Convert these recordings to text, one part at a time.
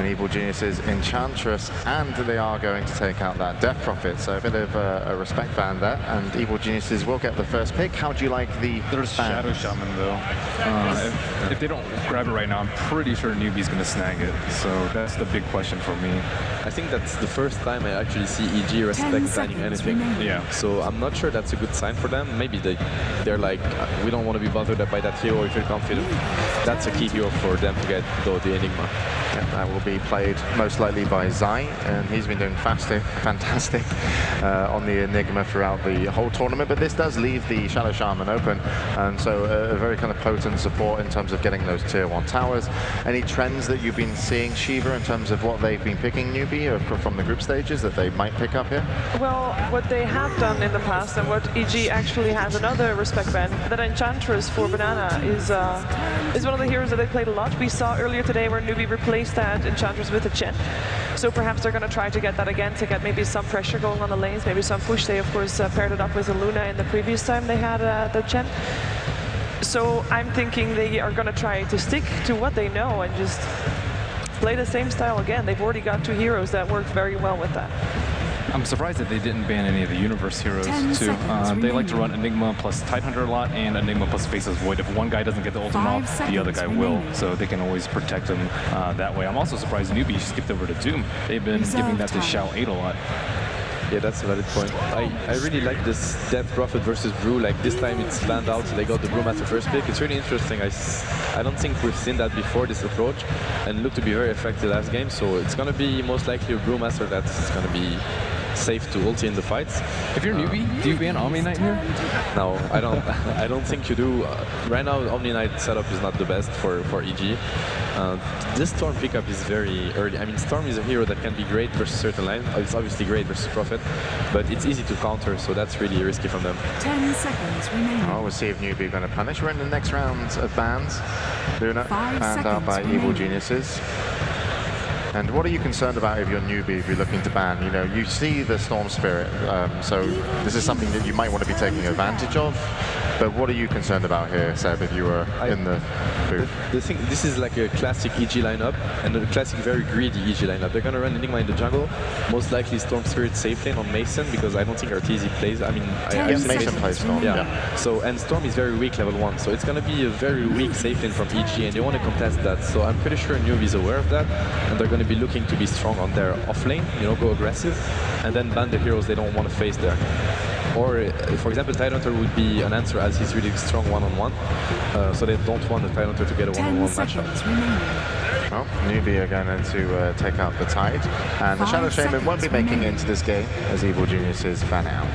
And Evil Geniuses Enchantress, and they are going to take out that Death Prophet, so a bit of a respect ban there, and Evil Geniuses will get the first pick. How do you like the There's Shadow Shaman though. If they don't grab it right now, I'm pretty sure NewBee's going to snag it, so that's the big question for me. I think that's the first time I actually see EG respect banning anything. Yeah. So I'm not sure that's a good sign for them. Maybe they're like, we don't want to be bothered by that hero if you're confident. That's a key hero for them to get, though, the Enigma. Yeah, that will be played most likely by Zai, and he's been doing fantastic on the Enigma throughout the whole tournament, but this does leave the Shadow Shaman open, and so a very kind of potent support in terms of getting those tier 1 towers. Any trends that you've been seeing, Shiva, in terms of what they've been picking NewBee from the group stages that they might pick up here? Well, what they have done in the past, and what EG actually has another respect ban, that Enchantress for Banana is one of the heroes that they played a lot. We saw earlier today where NewBee replaced that Enchantress with a Chen. So perhaps they're going to try to get that again to get maybe some pressure going on the lanes, maybe some push. They of course paired it up with a Luna in the previous time they had the Chen. So I'm thinking they are going to try to stick to what they know and just play the same style again. They've already got 2 heroes that work very well with that. I'm surprised that they didn't ban any of the Universe heroes too. They like to run Enigma plus Tidehunter a lot and Enigma plus Faceless Void. If one guy doesn't get the ultimate off, the other guy will, so they can always protect him that way. I'm also surprised NewBee skipped over to Doom. They've been giving that to Xiao 8 a lot. Yeah, that's a valid point. I really like this Death Prophet versus Brew. Like this time it's planned out, so they got the Brewmaster first pick. It's really interesting. I don't think we've seen that before, this approach, and looked to be very effective last game. So it's going to be most likely a Brewmaster that's going to be safe to ulti in the fights. If you're NewBee, do you ban Omni Knight here? No, I don't. I don't think you do. Right now, Omni Knight setup is not the best for EG. This Storm pickup is very early. I mean, Storm is a hero that can be great versus certain lines. It's obviously great versus Prophet, but it's easy to counter, so that's really risky from them. 10 seconds remaining. Oh, we'll see if NewBee are going to punish. We're in the next round of bans. Luna banned out by Evil Geniuses. And what are you concerned about if you're NewBee, if you're looking to ban? You know, you see the Storm Spirit, so this is something that you might want to be taking advantage of. But what are you concerned about here, Seb, if you were in the booth? The thing, this is like a classic EG lineup, and a classic very greedy EG lineup. They're going to run Enigma in the jungle, most likely Storm Spirit safe lane on Mason, because I don't think RTZ plays. I mean, yes, Mason plays Storm. Yeah. So, and Storm is very weak level 1, so it's going to be a very weak safe lane from EG, and they want to contest that. So I'm pretty sure NewBee is aware of that, and they're going to be looking to be strong on their off lane, you know, go aggressive, and then ban the heroes they don't want to face there. Or, for example, Tidehunter would be an answer as he's really strong one-on-one, so they don't want the Tidehunter to get a one-on-one matchup. Well, NewBee are going to take out the Tide, and the Shadow Shaman won't be making it into this game as Evil Geniuses ban out.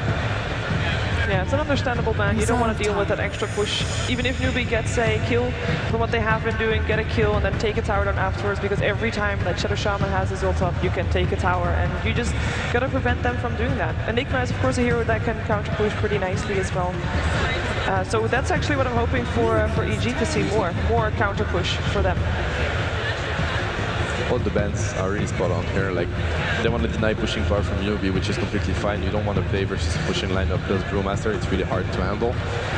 Yeah, it's an understandable ban. You don't want to deal with that extra push. Even if NewBee gets a kill from what they have been doing, get a kill and then take a tower down afterwards, because every time that Shadow Shaman has his ult up, you can take a tower, and you just got to prevent them from doing that. Enigma is of course a hero that can counter push pretty nicely as well. So that's actually what I'm hoping for EG to see more counter push for them. All the bans are really spot on here. Like, they want to deny pushing power from NewBee, which is completely fine. You don't want to play versus pushing lineup plus Brewmaster. It's really hard to handle.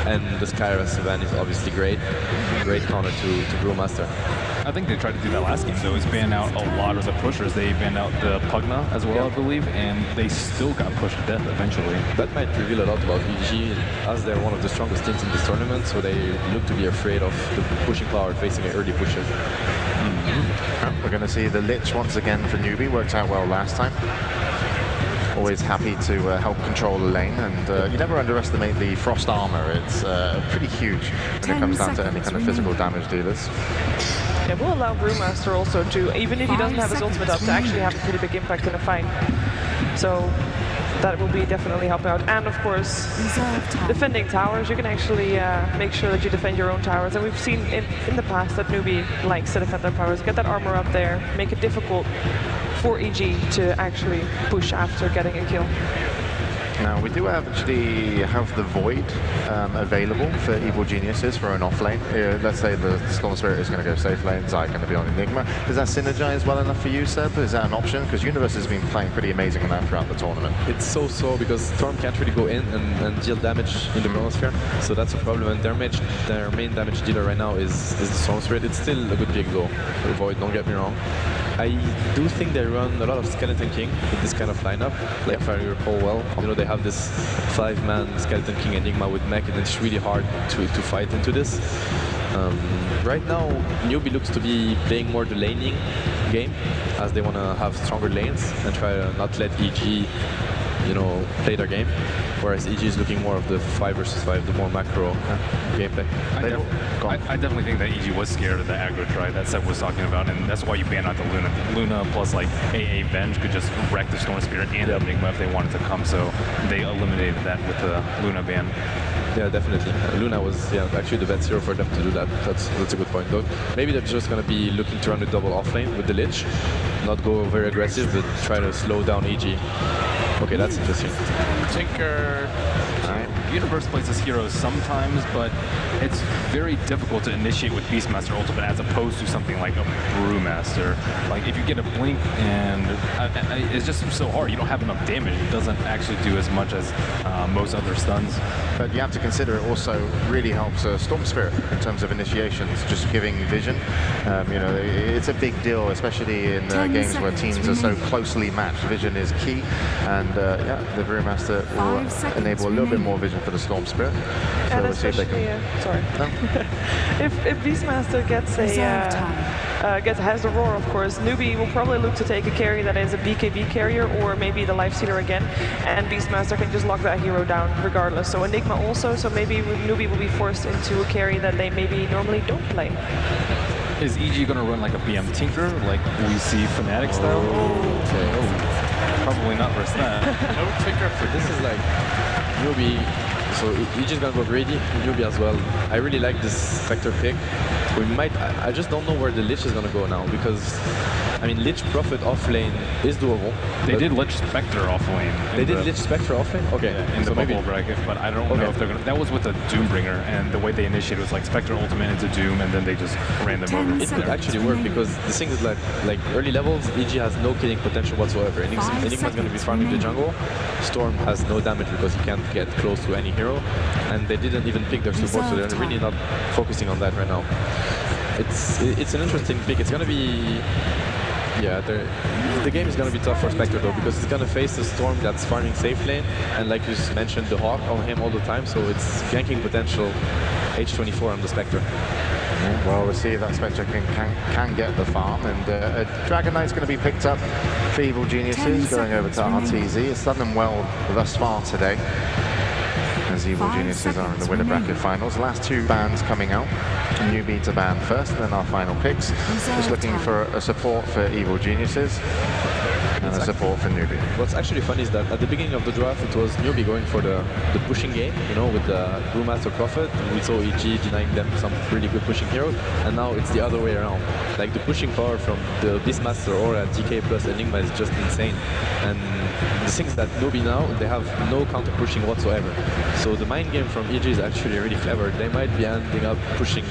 And the Skyras ban is obviously great. Great counter to Brewmaster. I think they tried to do that last game though, is ban out a lot of the pushers. They banned out the Pugna as well, I believe, and they still got pushed to death eventually. That might reveal a lot about EG, as they're one of the strongest teams in this tournament, so they look to be afraid of the pushing power facing an early pusher. We're going to see the Lich once again for NewBee. Worked out well last time. Always happy to help control the lane, and you never underestimate the Frost Armor. It's pretty huge when it comes down to any kind of physical damage dealers. Yeah, we'll allow Brewmaster also to, even if he doesn't have his ultimate up, to actually have a pretty big impact in a fight. So that will be definitely helping out. And of course, defending towers, you can actually make sure that you defend your own towers. And we've seen in the past that NewBee likes to defend their towers, get that armor up there, make it difficult for EG to actually push after getting a kill. Now, we do actually have the Void available for Evil Geniuses for an off lane. Let's say the Storm Spirit is going to go safe lane, Zai going to be on Enigma. Does that synergize well enough for you, Seb? Is that an option? Because Universe has been playing pretty amazing on that throughout the tournament. It's so because Storm can't really go in and deal damage in the Chronosphere, so that's a problem. And their main damage dealer right now is the Storm Spirit. It's still a good pick though. Void, don't get me wrong. I do think they run a lot of Skeleton King with this kind of lineup. Like if I recall well, you know, they have this 5-man Skeleton King Enigma with mech, and it's really hard to fight into this. Right now, NewBee looks to be playing more the laning game, as they want to have stronger lanes and try to not let EG, you know, play their game. Whereas EG is looking more of the 5 versus 5, the more macro gameplay. I definitely think that EG was scared of the aggro try that Seth was talking about, and that's why you ban out the Luna. Luna plus like AA Venge could just wreck the Storm Spirit and Enigma if they wanted to come, so they eliminated that with the Luna ban. Yeah, definitely. Luna was actually the best hero for them to do that. That's a good point, though. Maybe they're just going to be looking to run the double offlane with the Lich, not go very aggressive, but try to slow down EG. Okay, that's interesting. Tinker. Universe plays as heroes sometimes, but it's very difficult to initiate with Beastmaster Ultimate as opposed to something like a Brewmaster. Like if you get a blink and it's just so hard, you don't have enough damage. It doesn't actually do as much as most other stuns. But you have to consider it also really helps Storm Spirit in terms of initiations, just giving vision. You know, it's a big deal, especially in games where teams are so closely matched. Vision is key, and yeah, the Brewmaster will enable a little bit more vision for the Storm Spirit. So And we'll see if they can. sorry. if Beastmaster gets has the roar, of course, NewBee will probably look to take a carry that is a BKB carrier or maybe the Lifestealer again, and Beastmaster can just lock that hero down regardless. So Enigma also, so maybe NewBee will be forced into a carry that they maybe normally don't play. Is EG going to run like a BM Tinker, like we see Fnatic style? Probably not versus that. No Tinker for this is like NewBee. So EG is going to go greedy, NewBee as well. I really like this Spectre pick. We might, I just don't know where the Lich is going to go now, because, I mean, Lich Prophet offlane is doable. They did Lich Spectre offlane. They did Lich Spectre offlane? Okay. Yeah, in the bubble bracket, but I don't know if they're going to. That was with the Doombringer, and the way they initiated was like Spectre ultimate into Doom, and then they just ran them over. It would actually work, because the thing is like early levels, EG has no killing potential whatsoever. Enigma is going to be farming the jungle. Storm has no damage because he can't get close to any hero, and they didn't even pick their support, so they're really not focusing on that right now. It's an interesting pick. It's going to be, yeah, the game is going to be tough for Spectre though, because it's going to face a Storm that's farming safe lane, and like you mentioned, the Hawk on him all the time, so it's ganking potential H24 on the Spectre. Well, we'll see if that Spectre can get the farm, and Dragon Knight's going to be picked up for Evil Geniuses, going over to RTZ. It's done them well thus far today, as Evil Geniuses are in the winner bracket finals. The last two bans coming out, NewBee to ban first, and then our final picks. Just looking for a support for Evil Geniuses and a support for NewBee. What's actually funny is that at the beginning of the draft, it was NewBee going for the pushing game, you know, with the Brewmaster Prophet. We saw EG denying them some really good pushing heroes, and now it's the other way around. Like the pushing power from the Beastmaster or a DK plus Enigma is just insane. And the thing is that NewBee now, they have no counter pushing whatsoever. So the mind game from EG is actually really clever. They might be ending up pushing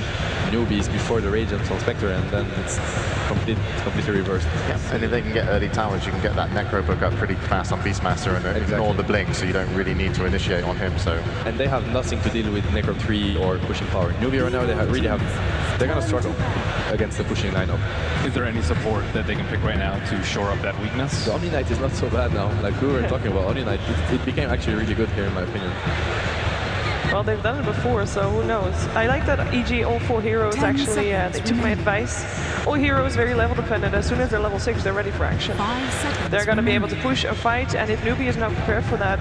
NewBees before the Radiance on Spectre, and then it's completely reversed. Yeah, and if they can get early towers, you can get that Necro book up pretty fast on Beastmaster and ignore the blink, so you don't really need to initiate on him. So, and they have nothing to deal with Necro 3 or pushing power. NewBee right now, they're going to struggle against the pushing lineup. Is there any support that they can pick right now to shore up that weakness? The Omni Knight is not so bad now. Like we were talking about Omni Knight, it became actually really good here in my opinion. Well, they've done it before, so who knows. I like that EG, all 4 heroes actually, they took my advice. All heroes very level dependent. As soon as they're level 6, they're ready for action. They're going to be able to push a fight, and if NewBee is not prepared for that,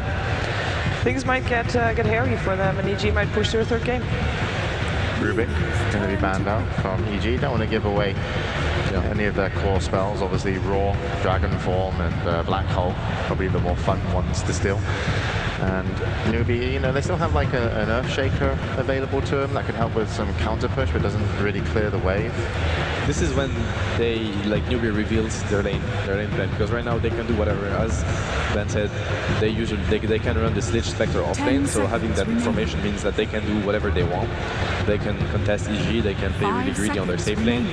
things might get hairy for them, and EG might push their 3rd game. Rubik going to be banned out from EG. Don't want to give away any of their core spells. Obviously, Raw, Dragon Form, and Black Hole, probably the more fun ones to steal. And NewBee, you know, they still have like an Earth Shaker available to them that can help with some counter push, but doesn't really clear the wave. This is when NewBee reveals their lane plan, because right now they can do whatever. As Ben said, they can run this Lich Spectre off lane, so having that information means that they can do whatever they want. They can contest EG, they can play really greedy on their safe lane.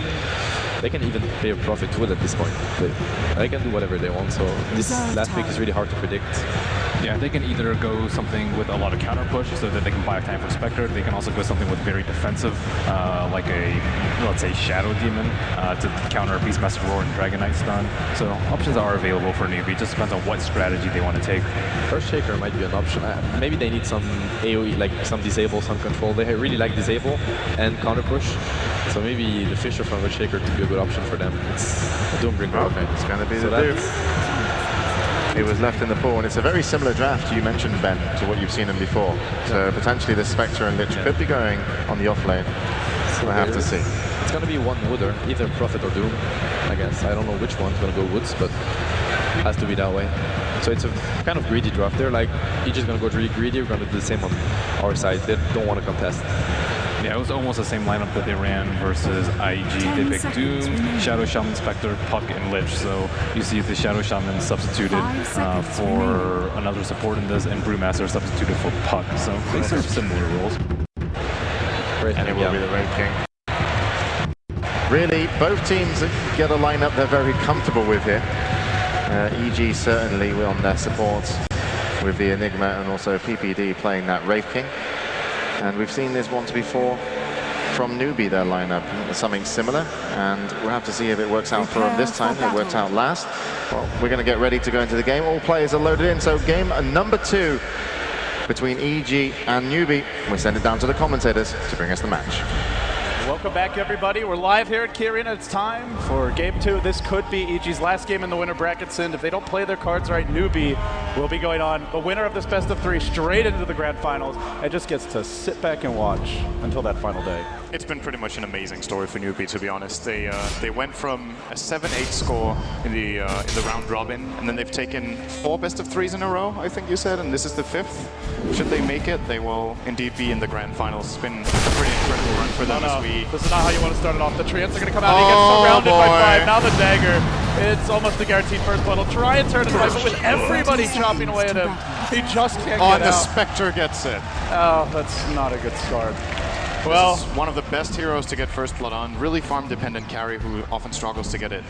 They can even play a Prophet Wood at this point. They can do whatever they want, so this last pick is really hard to predict. Yeah, they can either go something with a lot of counter push so that they can buy time for Spectre. They can also go something with very defensive, like a, let's say, Shadow Demon to counter Beastmaster Roar and Dragon Knight stun. So options are available for NewBee. It just depends on what strategy they want to take. First Shaker might be an option. Maybe they need some AoE, like some disable, some control. They really like disable and counter push. So maybe the Fisher from First Shaker could be a good option for them. It's a Doombringer. Okay, it's going to be the Doom. It was left in the pool, and it's a very similar draft you mentioned, Ben, to what you've seen in before. So potentially the Spectre and Lich could be going on the off lane. So we'll have to see. It's going to be one Wooder, either Prophet or Doom, I guess. I don't know which one's going to go Woods, but it has to be that way. So it's a kind of greedy draft. They're like, you're just going to go really greedy, we're going to do the same on our side. They don't want to contest. Yeah, it was almost the same lineup that they ran versus IG. They picked Doom, Shadow Shaman, Spectre, Puck, and Lich. So you see the Shadow Shaman substituted for another support in this, and Brewmaster substituted for Puck. So they serve similar roles. And it will be the Raid King. Really, both teams get a lineup they're very comfortable with here. EG certainly on their support with the Enigma, and also PPD playing that Wraith King. And we've seen this once before from NewBee, their lineup, something similar, and we'll have to see if it works out for them this time. It worked out last. Well, we're going to get ready to go into the game. All players are loaded in, so game number 2 between EG and NewBee. We'll send it down to the commentators to bring us the match. Welcome back, everybody. We're live here at Key Arena. It's time for Game 2. This could be EG's last game in the winner brackets, and if they don't play their cards right, NewBee will be going on the winner of this best of 3 straight into the grand finals and just gets to sit back and watch until that final day. It's been pretty much an amazing story for NewBee, to be honest. They went from a 7-8 score in the round robin, and then they've taken 4 best of 3s in a row, I think you said, and this is the 5th. Should they make it, they will indeed be in the grand finals. It's been a pretty incredible run for them. This is not how you want to start it off. The Treants are going to come out. He gets surrounded by 5. Now the dagger. It's almost a guaranteed first blood. He'll try and turn it away, but with everybody chopping away at him, he just can't get out. And the Spectre gets it. Oh, that's not a good start. Well, this is one of the best heroes to get first blood on. Really farm-dependent carry who often struggles to get it.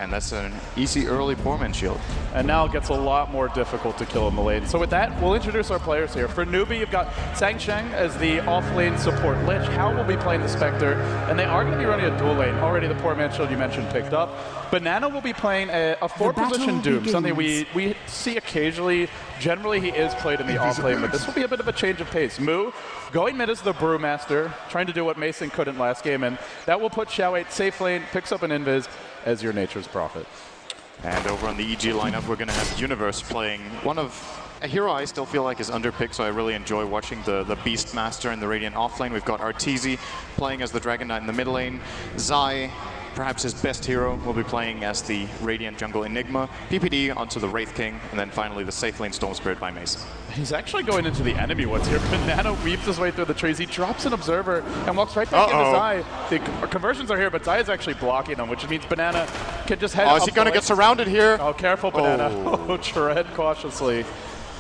And that's an easy early Poorman shield. And now it gets a lot more difficult to kill in the lane. So with that, we'll introduce our players here. For NewBee, you've got Sang Sheng as the off-lane support Lich. Hao will be playing the Spectre, and they are going to be running a dual lane. Already the Poorman shield you mentioned picked up. Banana will be playing a 4-position Doom, something we see occasionally. Generally, he is played in the off-lane, but this will be a bit of a change of pace. Moo going mid as the Brewmaster, trying to do what Mason couldn't last game, and that will put Xiao8 safe lane, picks up an Invis as your Nature's Prophet. And over on the EG lineup, we're going to have Universe playing a hero I still feel like is underpicked, so I really enjoy watching the Beastmaster in the Radiant offlane. We've got Arteezy playing as the Dragon Knight in the mid lane. Zai, perhaps his best hero, will be playing as the Radiant Jungle Enigma. PPD onto the Wraith King, and then finally the safe lane Storm Spirit by Mason. He's actually going into the enemy woods here. Banana weaves his way through the trees. He drops an Observer and walks right back into Zai. The conversions are here, but Zai is actually blocking them, which means Banana can just head up. Is he going to get surrounded here? Oh, careful, Banana. Oh, tread cautiously.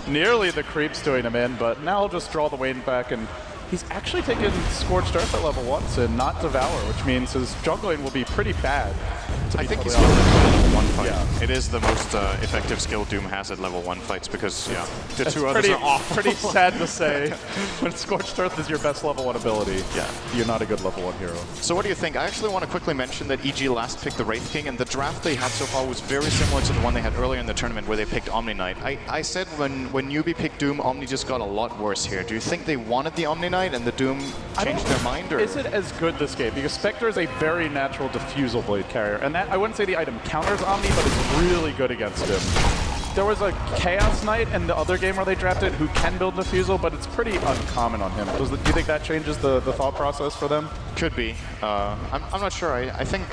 Nearly the creeps doing him in, but now he'll just draw the Wayne back, and he's actually taken Scorched Earth at level 1 and not Devour, which means his jungling will be pretty bad. I think he's level 1 fight. Yeah. It is the most effective skill Doom has at level 1 fights because the two others are awful. Pretty sad to say. When Scorched Earth is your best level 1 ability, you're not a good level 1 hero. So what do you think? I actually want to quickly mention that EG last picked the Wraith King, and the draft they had so far was very similar to the one they had earlier in the tournament where they picked Omni Knight. I said when NewBee picked Doom, Omni just got a lot worse here. Do you think they wanted the Omni Knight and the Doom changed their mind? Or? Is it as good this game? Because Spectre is a very natural diffusal blade carrier, and that I wouldn't say the item counters Omni, but it's really good against him. There was a Chaos Knight in the other game where they drafted who can build diffusal, but it's pretty uncommon on him. Do you think that changes the thought process for them? Could be. I'm not sure. I think,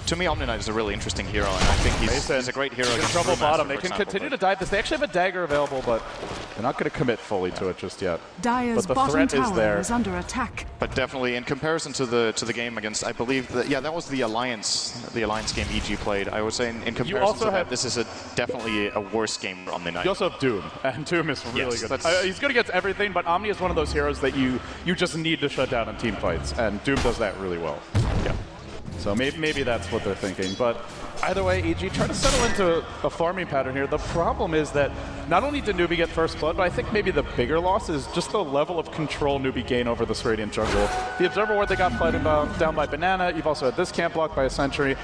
to me, Omni Knight is a really interesting hero, and I think he's a great hero. Against trouble bottom. They can continue to dive this. They actually have a dagger available, but they're not going to commit fully to it just yet. Dire's but the threat is there. Is under attack. But definitely, in comparison to the game against, I believe that was the Alliance game EG played. I would say in comparison to that, this is definitely a worse game for Omni Knight. You also have Doom, and Doom is really good. He's good against everything, but Omni is one of those heroes that you just need to shut down in team fights, and Doom does that really well. Yeah. So maybe that's what they're thinking. But Either way, EG try to settle into a farming pattern here. The problem is that not only did NewBee get first blood, but I think maybe the bigger loss is just the level of control NewBee gain over this Radiant jungle. The Observer Ward, they got flooded down by Banana. You've also had this camp blocked by a sentry.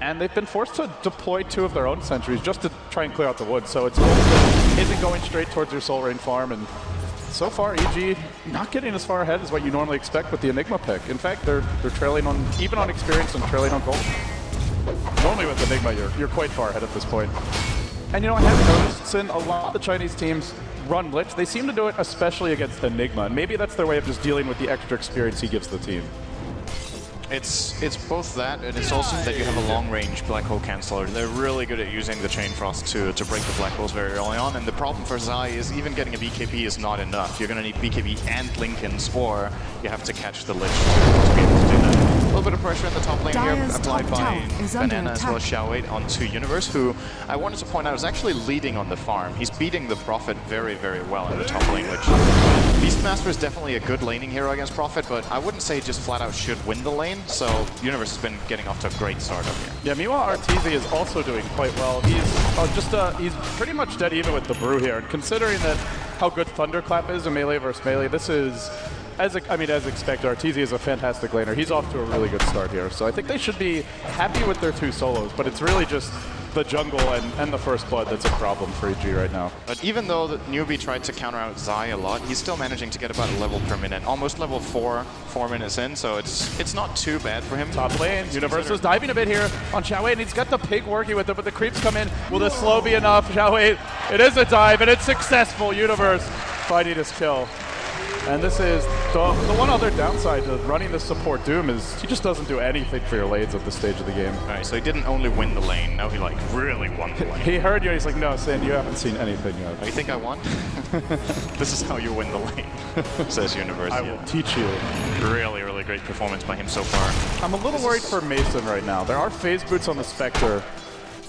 And they've been forced to deploy 2 of their own sentries just to try and clear out the woods. So it's isn't going straight towards your Soul Rain farm. And so far, EG not getting as far ahead as what you normally expect with the Enigma pick. In fact, they're trailing on, even on experience and trailing on gold. Normally with Enigma, you're quite far ahead at this point. And you know, I have noticed since a lot of the Chinese teams run Lich, they seem to do it especially against Enigma. And maybe that's their way of just dealing with the extra experience he gives the team. It's both that, and it's also that you have a long-range Black Hole Canceller. They're really good at using the Chain Frost to break the Black Holes very early on, and the problem for Zai is even getting a BKB is not enough. You're going to need BKB and Linken's, or you have to catch the Lich to be able to do that. A little bit of pressure in the top lane here, applied by Banana as well as Xiao8 onto Universe, who I wanted to point out is actually leading on the farm. He's beating the Prophet very, very well in the top lane, which Beastmaster is definitely a good laning hero against Prophet, but I wouldn't say just flat out should win the lane, so Universe has been getting off to a great start up here. Yeah, meanwhile, Arteezy is also doing quite well. He's pretty much dead even with the Brew here, and considering that how good Thunderclap is in melee versus melee, this is, as expected, Arteezy is a fantastic laner. He's off to a really good start here, so I think they should be happy with their 2 solos, but it's really just the jungle and the first blood that's a problem for EG right now. But even though the NewBee tried to counter out Zai a lot, he's still managing to get about a level per minute, almost level 4 minutes in, so it's not too bad for him. Top lane, Universe is diving a bit here on Xiao8, and he's got the pig working with him, but the creeps come in. Will this slow be enough? Xiao8, it is a dive, and it's successful. Universe finding his kill. And this is the one other downside to running the support Doom is he just doesn't do anything for your lanes at this stage of the game. All right, so he didn't only win the lane, now he like really won the lane. He heard you, he's like, no, Sin, you haven't seen anything yet. Oh, you think I won? This is how you win the lane, says Universe. I will teach you. Really, really great performance by him so far. I'm a little worried for Mason right now. There are phase boots on the Spectre,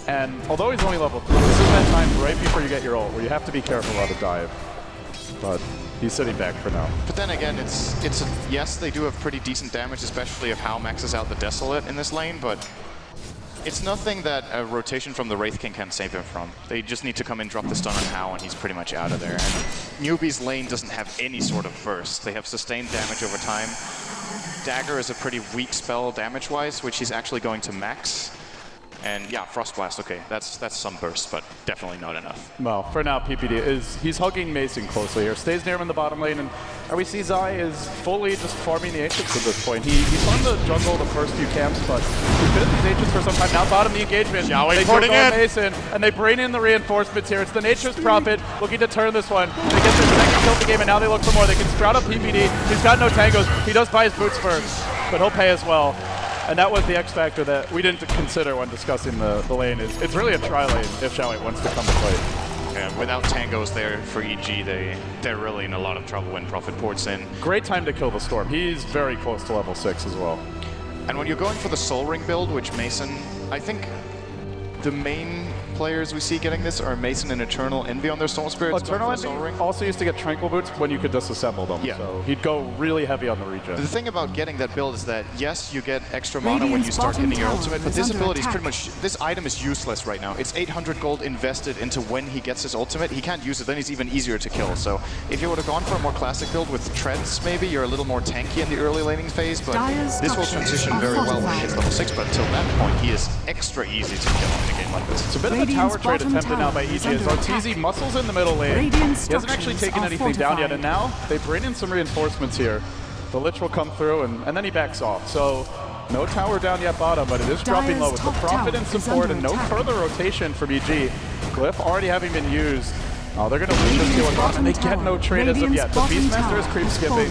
and although he's only level 3, this is that time right before you get your ult where you have to be careful about a dive. But he's sitting back for now. But then again, yes, they do have pretty decent damage, especially if Hao maxes out the Desolate in this lane, but it's nothing that a rotation from the Wraith King can save him from. They just need to come in, drop the stun on Hao, and he's pretty much out of there. And NewBee's lane doesn't have any sort of burst. They have sustained damage over time. Dagger is a pretty weak spell damage-wise, which he's actually going to max. And yeah, Frost Blast, okay, that's some burst, but definitely not enough. Well, for now, PPD he's hugging Mason closely here. Stays near him in the bottom lane, and we see Zai is fully just farming the Ancients at this point. He farmed the jungle the first few camps, but he's been at these Ancients for some time. Now bottom the engagement. They porting in Mason, and they bring in the reinforcements here. It's the Nature's Prophet looking to turn this one. They get their second kill of the game, and now they look for more. They can sprout up PPD. He's got no tangos. He does buy his boots first, but he'll pay as well. And that was the X factor that we didn't consider when discussing the lane. It's really a tri-lane if Xiao8 wants to come to play. Yeah, without tangos there for EG, they're really in a lot of trouble when Prophet ports in. Great time to kill the Storm. He's very close to level 6 as well. And when you're going for the Soul Ring build, which Mason, I think the main players we see getting this are Mason and Eternal Envy on their Soul Spirits. Eternal Envy also used to get Tranquil Boots when you could disassemble them, so he'd go really heavy on the regen. The thing about getting that build is that, yes, you get extra mana when you start hitting your ultimate, but this ability is pretty much, this item is useless right now. It's 800 gold invested into when he gets his ultimate. He can't use it, then he's even easier to kill. So if you would have gone for a more classic build with treads, maybe, you're a little more tanky in the early laning phase, but this will transition very well when he hits level 6, but until that point, he is extra easy to kill in a game like this. It's a bit of a tower trade attempted now by EG as Arteezy muscles in the middle lane. He hasn't actually taken anything down yet, and now they bring in some reinforcements here. The Lich will come through, and then he backs off. So no tower down yet bottom, but it is dropping low with the Prophet in support and no further rotation from EG. Glyph already having been used. Oh, they're going to lose this deal with bottom, and they get no trade as of yet. The Beastmaster is creep skipping.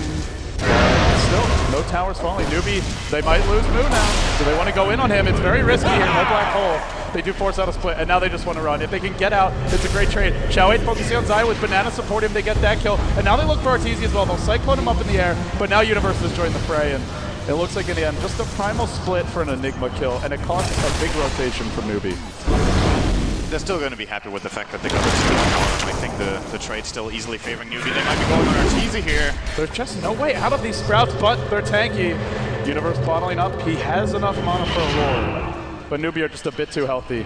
Still, no towers falling. NewBee, they might lose Moo now. Do they want to go in on him? It's very risky here. No black hole. They do force out a split, and now they just want to run. If they can get out, it's a great trade. Xiao8 focusing on Zai with Banana support him. They get that kill, and now they look for Arteezy as well. They'll Cyclone him up in the air, but now Universe has joined the fray, and it looks like in the end, just a primal split for an Enigma kill, and it costs a big rotation from NewBee. They're still going to be happy with the fact that they got this kill. I think the trade's still easily favoring NewBee. They might be going on Arteezy here. There's just no way out of these sprouts, but they're tanky. Universe bottling up. He has enough mana for a roar. but NewBee are just a bit too healthy.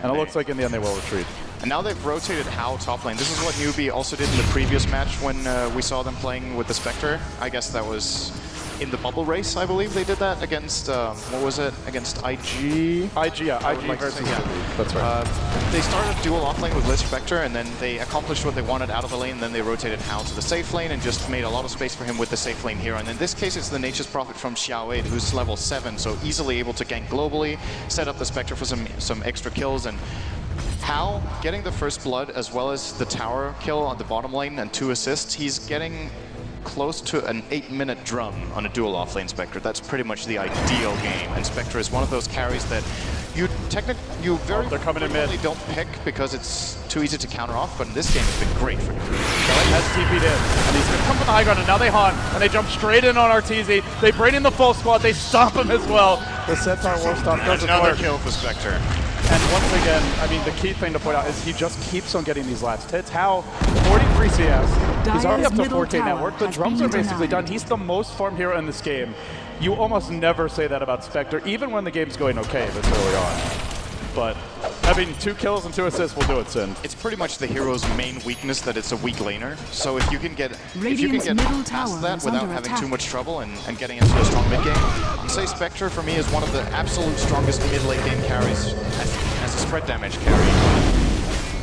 And it looks like in the end they will retreat. And now they've rotated Hao top lane. This is what NewBee also did in the previous match when we saw them playing with the Spectre. I guess that was in the bubble race, I believe they did that against, what was it? Against IG? IG, yeah. IG versus NewBee. That's right. They started dual offlane with Lich Spectre, and then they accomplished what they wanted out of the lane, and then they rotated Hao to the safe lane and just made a lot of space for him with the safe lane hero. And in this case, it's the Nature's Prophet from Xiao8, who's level 7, so easily able to gank globally, set up the Spectre for some extra kills, and Hao getting the first blood as well as the tower kill on the bottom lane and 2 assists. He's getting close to an 8-minute drum on a dual offlane Spectre. That's pretty much the ideal game, and Spectre is one of those carries that you very frequently don't pick because it's too easy to counter off, but in this game it's been great for him. Has TP'd in, and he's going to come from the high ground, and now they haunt, and they jump straight in on RTZ. They bring in the full squad, they stop him as well. The Centaur Warstock doesn't another work. kill for Spectre. And once again, I mean, the key thing to point out is he just keeps on getting these last hits. How 43 CS, he's already up to 4K network. The drums are basically done. He's the most farmed hero in this game. You almost never say that about Spectre, even when the game's going okay this early on. But having 2 kills and 2 assists will do it, Sin. It's pretty much the hero's main weakness that it's a weak laner. So if you can get past that without having too much trouble and getting into a strong mid game, I'd say Spectre for me is one of the absolute strongest mid late game carries as a spread damage carry.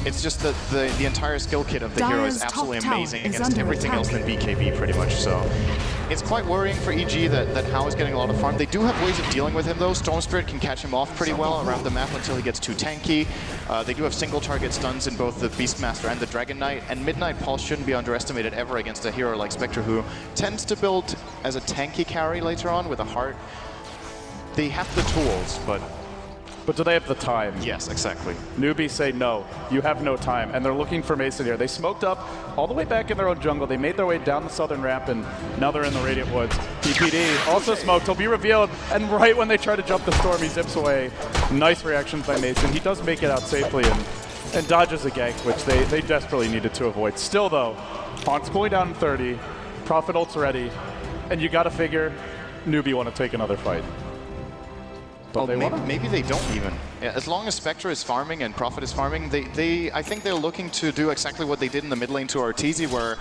It's just that the entire skill kit of the hero is absolutely amazing against everything else than BKB pretty much. So it's quite worrying for EG that Hao is getting a lot of farm. They do have ways of dealing with him though. Storm Spirit can catch him off pretty well around the map until he gets too tanky. They do have single target stuns in both the Beastmaster and the Dragon Knight, and Midnight Pulse shouldn't be underestimated ever against a hero like Spectre, who tends to build as a tanky carry later on with a heart. They have the tools, but do they have the time? Yes, exactly. NewBee say no, you have no time, and they're looking for Mason here. They smoked up all the way back in their own jungle. They made their way down the southern ramp, and now they're in the Radiant Woods. PPD also smoked. He'll be revealed, and right when they try to jump the storm, he zips away. Nice reactions by Mason. He does make it out safely and dodges a gank, which they desperately needed to avoid. Still, though, Haunt's cooling down in 30, Prophet ult's ready, and you got to figure NewBee want to take another fight. Well, maybe they don't even. Yeah, as long as Spectre is farming and Prophet is farming, I think they're looking to do exactly what they did in the mid lane to Arteezy, where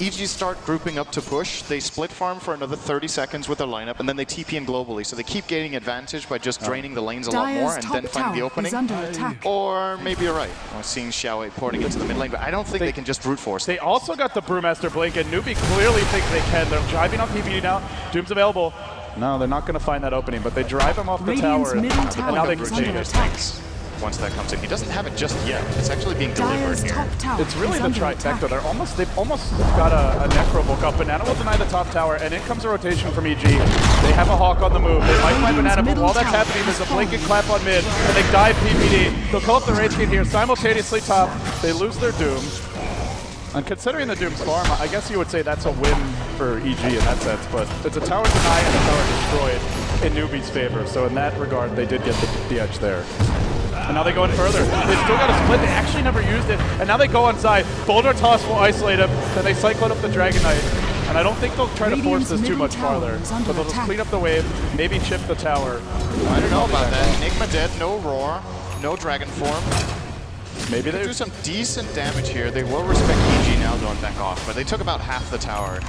EG start grouping up to push, they split farm for another 30 seconds with their lineup, and then they TP in globally. So they keep gaining advantage by just draining the lanes a lot more and then finding the opening. Or maybe you're right, we're seeing Xiao8 porting into the mid lane, but I don't think they can just brute force. They also got the Brewmaster Blink, and NewBee clearly thinks they can. They're driving on PPD now. Doom's available. No, they're not going to find that opening, but they drive him off the tower, and now they can take it. Once that comes in, he doesn't have it just yet. It's actually being delivered here. It's really the trifecta. They've almost got a Necro book up. Banana will deny the top tower, and in comes a rotation from EG. They have a Hawk on the move. They might find Banana, but while that's happening, there's a blink and clap on mid, and they dive PPD. They'll call up the Rage King here simultaneously top. They lose their Doom. And considering the Doom's farm, I guess you would say that's a win for EG in that sense, but it's a tower deny and a tower destroyed in NewBee's favor, so in that regard, they did get the edge there. And now they go in further. They still got a split, they actually never used it, and now they go inside. Boulder Toss will isolate him, then they cyclone up the Dragon Knight, and I don't think they'll try to force this too much farther, but they'll just clean up the wave, maybe chip the tower. I don't know about that. Enigma dead, no Roar, no Dragon Form. Maybe they do some decent damage here. They will respect EG now going back off, but they took about half the tower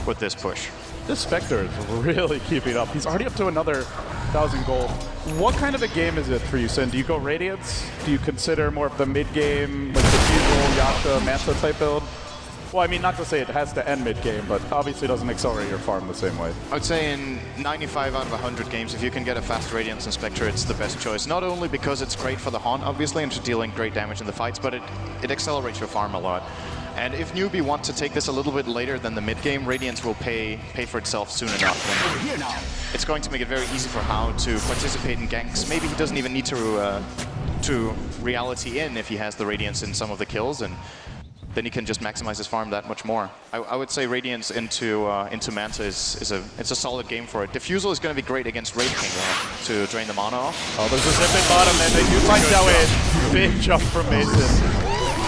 with this push. This Spectre is really keeping up. He's already up to another 1,000 gold. What kind of a game is it for you, Sin? Do you go Radiance? Do you consider more of the mid-game, like the Fusil, Yasha, Manta type build? Well, I mean, not to say it has to end mid-game, but obviously it doesn't accelerate your farm the same way. I'd say in 95 out of 100 games, if you can get a fast Radiance and Spectre, it's the best choice. Not only because it's great for the Haunt, obviously, and just dealing great damage in the fights, but it accelerates your farm a lot. And if NewBee want to take this a little bit later than the mid-game, Radiance will pay for itself soon enough. It's going to make it very easy for Hao to participate in ganks. Maybe he doesn't even need to reality in if he has the Radiance in some of the kills, and then he can just maximize his farm that much more. I would say Radiance into Manta is a solid game for it. Diffusal is going to be great against Rage King to drain the mana off. Oh, there's a zip in bottom, and they do find Xiao8. Big jump from Mason.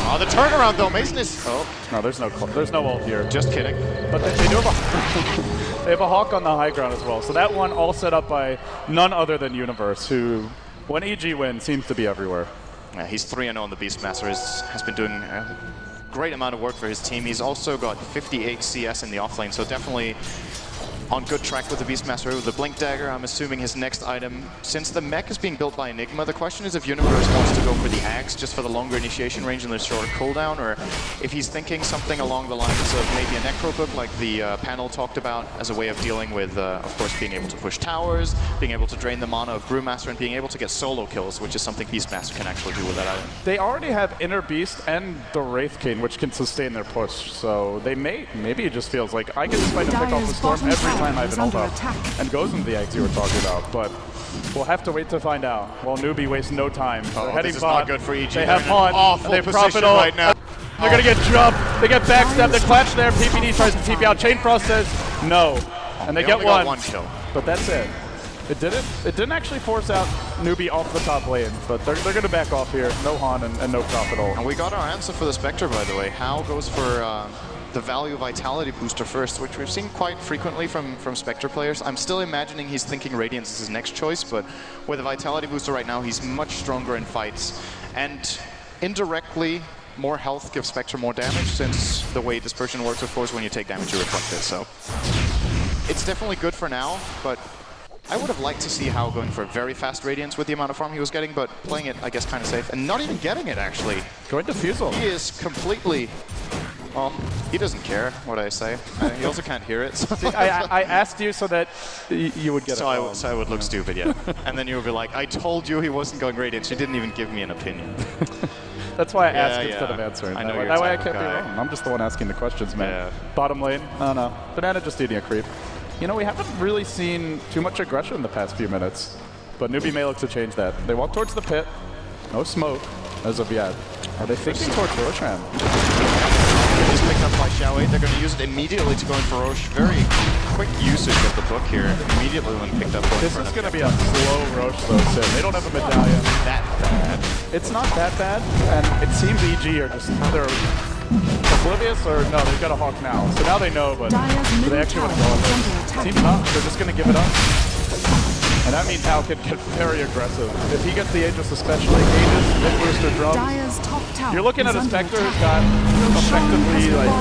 Oh, the turnaround though, Mason is... Oh, no, there's no ult here. Just kidding. But they do have a Hawk on the high ground as well. So that one all set up by none other than Universe, who When EG wins, seems to be everywhere. Yeah, he's 3-0 on the Beastmaster. Has been doing a great amount of work for his team. He's also got 58 CS in the offlane, so definitely on good track with the Beastmaster. With the Blink Dagger, I'm assuming his next item. Since the mech is being built by Enigma, the question is if Universe wants to go for the Axe just for the longer initiation range and the shorter cooldown, or if he's thinking something along the lines of maybe a Necro Book like the panel talked about as a way of dealing with, of course, being able to push towers, being able to drain the mana of Brewmaster, and being able to get solo kills, which is something Beastmaster can actually do with that item. They already have Inner Beast and the Wraith King, which can sustain their push, so they maybe it just feels like I can just fight and pick off the Storm every time I have an ult up, and goes into the X you were talking about, but we'll have to wait to find out. Well, NewBee wastes no time. They're heading this is bot. not good for EG. They have Haunt. Awful They position profit all. right now. They're gonna get jumped. They get backstabbed. They clutch there. PPD tries to TP out. Chain Frost says no, and they get only got one kill. But that's it. It didn't actually force out NewBee off the top lane, but they're going to back off here. No Haunt and no Profit all. And we got our answer for the Spectre, by the way. Hao goes for the value Vitality booster first, which we've seen quite frequently from Spectre players. I'm still imagining he's thinking Radiance is his next choice, but with a Vitality booster right now, he's much stronger in fights. And indirectly, more health gives Spectre more damage, since the way Dispersion works, of course, when you take damage, you reflect it. So it's definitely good for now, but I would have liked to see Hao going for very fast Radiance with the amount of farm he was getting, but playing it, I guess, kind of safe. And not even getting it, actually. Going Diffusal. He is completely... Well, he doesn't care what I say. He also can't hear it. So. I asked you so that you would get so it. So I would look stupid, yeah. And then you would be like, I told you he wasn't going Radiance. You didn't even give me an opinion. That's why I asked instead of answering. I know that way I can't be wrong. I'm just the one asking the questions, man. Yeah. Bottom lane, oh no. Banana just eating a creep. You know, we haven't really seen too much aggression in the past few minutes, but NewBee may look to change that. They walk towards the pit, no smoke as of yet. Are they thinking towards Roshan? It's picked up by Xiao 8. They're going to use it immediately to go in for Roche. Very quick usage of the book here. Immediately when picked up. This is going to be a slow Roche though, Sid. They don't have a medallion. That bad. It's not that bad, and it seems EG are just either oblivious or no, they've got a Hawk now. So now they know, but do they actually want to go on this? Seems not. They're just going to give it up. And that means Hao can get very aggressive. If he gets the Aegis especially, Aegis, mid booster drums. You're looking at a Spectre who's got effectively like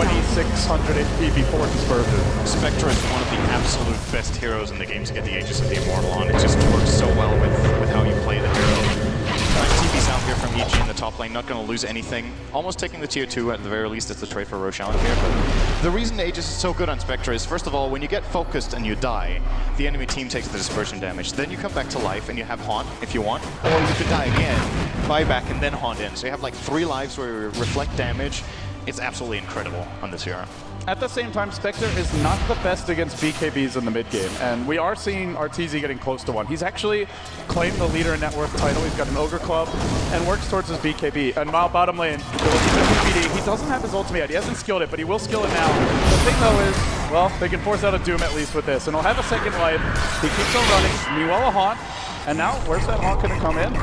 2600 HP before Dispersion. Spectre is one of the absolute best heroes in the game to get the Aegis of the Immortal on. It just works so well with how you play the hero. TP's out here from EG in the top lane, not going to lose anything. Almost taking the tier 2 at the very least. It's the trade for Roshan here. But the reason Aegis is so good on Spectre is, first of all, when you get focused and you die, the enemy team takes the dispersion damage. Then you come back to life and you have Haunt if you want, or you could die again, buy back, and then Haunt in. So you have like 3 lives where you reflect damage. It's absolutely incredible on this hero. At the same time, Spectre is not the best against BKBs in the mid game, and we are seeing RTZ getting close to one. He's actually claimed the leader in net worth title. He's got an Ogre Club and works towards his BKB. And while bottom lane, PPD, he doesn't have his ultimate yet. He hasn't skilled it, but he will skill it now. The thing though is, well, they can force out a Doom at least with this, and he'll have a second life. He keeps on running. Meanwhile, a Haunt. And now, where's that Haunt going to come in? They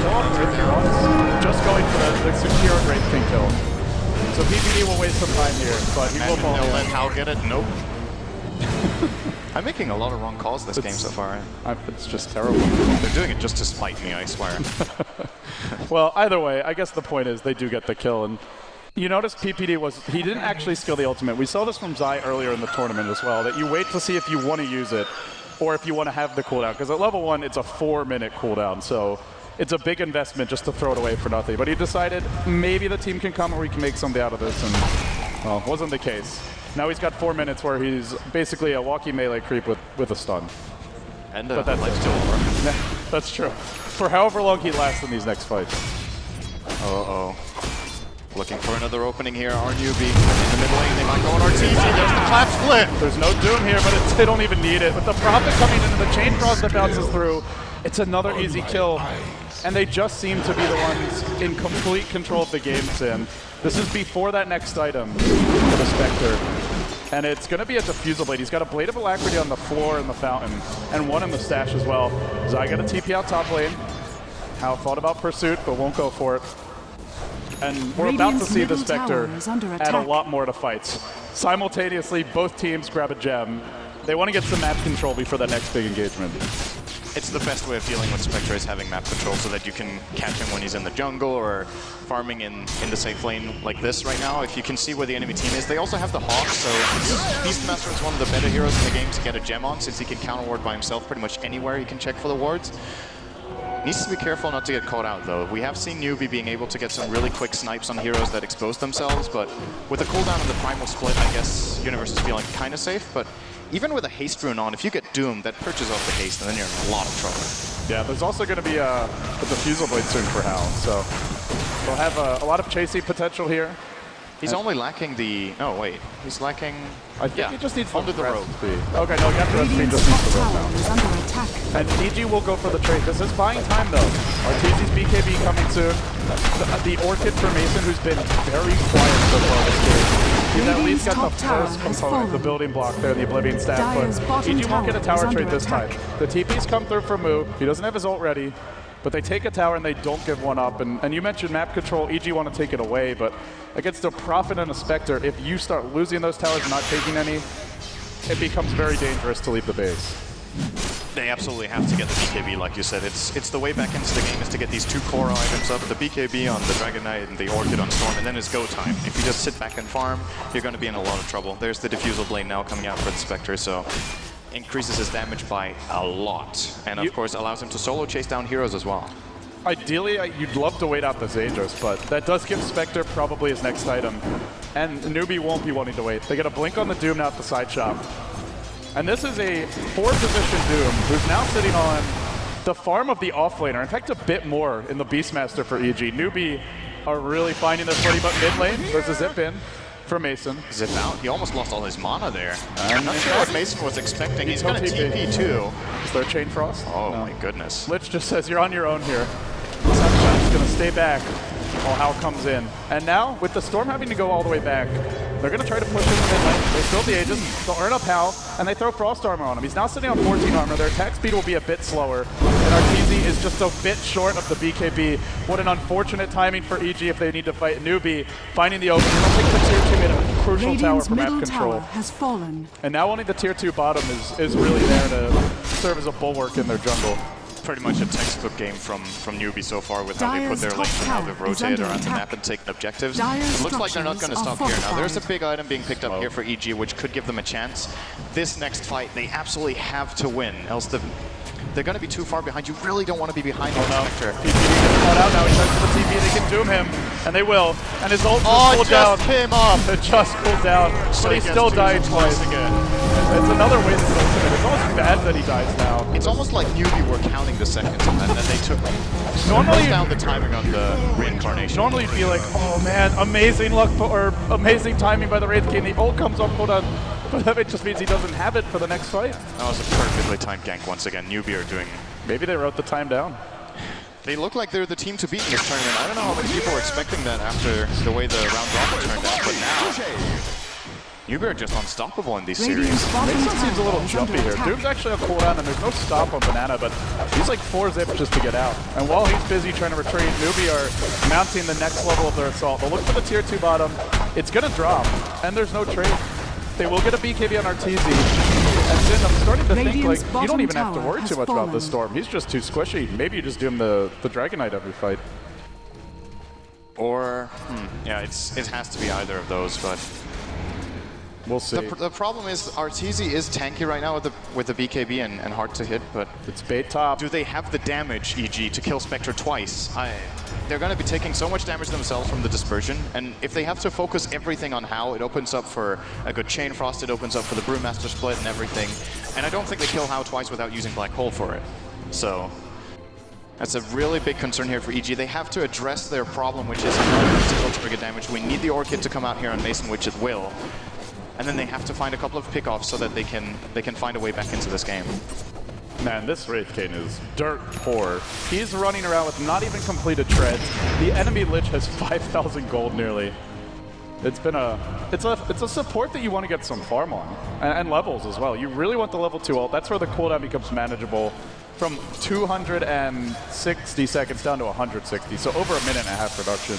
kill off Wraith King once. Just going for the secure Wraith King kill. So PPD will waste some time here, but he will fall in. They'll let Hao get it? Nope. I'm making a lot of wrong calls this game so far. It's just terrible. They're doing it just to spite me, I swear. Well, either way, I guess the point is they do get the kill. And you notice PPD he didn't actually skill the ultimate. We saw this from Zai earlier in the tournament as well, that you wait to see if you want to use it or if you want to have the cooldown. Because at level 1, it's a 4-minute cooldown. So it's a big investment just to throw it away for nothing. But he decided maybe the team can come or we can make something out of this. And, well, wasn't the case. Now he's got 4 minutes where he's basically a walkie melee creep with a stun. And but that's still over. That's true. For however long he lasts in these next fights. Uh-oh. Looking for another opening here. Our NewBee in the mid lane. They might go on RTZ. There's the clap split. There's no Doom here, but they don't even need it. With the Prophet coming into the Chain Frost that bounces through, it's another easy kill. And they just seem to be the ones in complete control of the game, Sin. This is before that next item for the Spectre. And it's going to be a Diffusal Blade. He's got a Blade of Alacrity on the floor in the fountain, and one in the stash as well. Zai got a TP out top lane. Hao thought about Pursuit, but won't go for it. And we're about to see the Spectre add a lot more to fights. Simultaneously, both teams grab a gem. They want to get some map control before that next big engagement. it's the best way of dealing with Spectre is having map control so that you can catch him when he's in the jungle or farming in the safe lane like this right now. If you can see where the enemy team is, they also have the Hawk, so Beastmaster is one of the better heroes in the game to get a gem on, since he can counter ward by himself pretty much anywhere. He can check for the wards. Needs to be careful not to get caught out though. We have seen NewBee being able to get some really quick snipes on heroes that expose themselves, but with the cooldown of the Primal Split, I guess Universe is feeling kind of safe, but even with a haste rune on, if you get doomed, that purges off the haste, and then you're in a lot of trouble. Yeah, there's also going to be a Diffusal Blade soon for Hal, so they'll have a lot of chasey potential here. He's only lacking the... Oh, wait. He's lacking... I think he just needs under the rope. Okay, no, he just needs the rope now. And EG will go for the trade. This is buying time, though. Arteezy's BKB coming soon. The Orchid for Mason, who's been very quiet so far this game. He's at least got the first component, the building block there, the Oblivion staff, but EG won't get a tower trade this time. The TP's come through from Moo. He doesn't have his ult ready. But they take a tower and they don't give one up. And you mentioned map control, EG want to take it away, but against a Prophet and a Spectre, if you start losing those towers and not taking any, it becomes very dangerous to leave the base. They absolutely have to get the BKB, like you said. It's the way back into the game is to get these two core items up, the BKB on the Dragon Knight and the Orchid on Storm, and then it's go time. If you just sit back and farm, you're going to be in a lot of trouble. There's the Diffusal Blade now coming out for the Spectre, so increases his damage by a lot, and of course allows him to solo chase down heroes as well. Ideally, you'd love to wait out the Zajos, but that does give Spectre probably his next item, and NewBee won't be wanting to wait. They get a blink on the Doom now at the side shop. And this is a 4-position Doom who's now sitting on the farm of the offlaner, in fact a bit more in the Beastmaster for EG. NewBee are really finding their footing, but mid lane, there's a zip in for Mason. Zip out. He almost lost all his mana there. I'm not sure what Mason was expecting. He's going to TP too. Is there a Chain Frost? Oh my goodness. Lich just says, you're on your own here. Sunshine's going to stay back while Hal comes in. And now, with the Storm having to go all the way back, they're going to try to push him to mid-lane. They steal the Aegis, they'll earn up Hal, and they throw Frost Armor on him. He's now sitting on 14 armor. Their attack speed will be a bit slower, and Arteezy is just a bit short of the BKB. What an unfortunate timing for EG if they need to fight NewBee. Finding the opening, they'll take the tier 2 mid, a crucial tower for map control. Has fallen. And now only the tier 2 bottom is really there to serve as a bulwark in their jungle. Pretty much a textbook game from NewBee so far with how they put their lanes and how they've rotated around the map and taken objectives. It looks like they're not going to stop here. Now there's a big item being picked up here for EG, which could give them a chance. This next fight, they absolutely have to win, else they're going to be too far behind. You really don't want to be behind the Spectre. PPD gets caught out now. He tries for the TP. They can doom him, and they will. And his ult just cooled down. Came up. It just cooled down, but he still died twice again. It's another wasted ultimate. It's almost bad that he dies now. It's almost like NewBee were counting the seconds and then they took normally down the timing on the reincarnation. Normally you'd be like, oh man, amazing luck or amazing timing by the Wraith King. The ult comes up, hold on. But it just means he doesn't have it for the next fight. That was a perfectly timed gank once again. NewBee are doing... Maybe they wrote the time down. They look like they're the team to beat in this tournament. I don't know how many people were expecting that after the way the round robin turned out, but now NewBee are just unstoppable in these series. Mason seems a little jumpy here. Doom's actually on cooldown and there's no stop on Banana, but he's like 4 zip just to get out. And while he's busy trying to retreat, NewBee are mounting the next level of their assault. They'll look for the tier 2 bottom. It's going to drop, and there's no trade. They will get a BKB on Arteezy. And Zin, I'm starting to think, like, you don't even have to worry too much about this Storm. He's just too squishy. Maybe you just doom the Dragon Knight every fight. Or, yeah, it has to be either of those, but we'll see. The problem is Arteezy is tanky right now with the BKB and hard to hit, but it's bait top. Do they have the damage, EG, to kill Spectre twice? They're going to be taking so much damage themselves from the dispersion, and if they have to focus everything on Hal, it opens up for a good Chain Frost, it opens up for the Brewmaster split and everything, and I don't think they kill Hal twice without using Black Hole for it. So that's a really big concern here for EG. They have to address their problem, which is difficult to trigger damage. We need the Orchid to come out here on Mason, which it will, and then they have to find a couple of pickoffs so that they can find a way back into this game. Man, this Wraith King is dirt poor. He's running around with not even completed treads. The enemy Lich has 5,000 gold nearly. It's a support that you want to get some farm on, and levels as well. You really want the level 2 ult. That's where the cooldown becomes manageable from 260 seconds down to 160. So over a minute and a half reduction.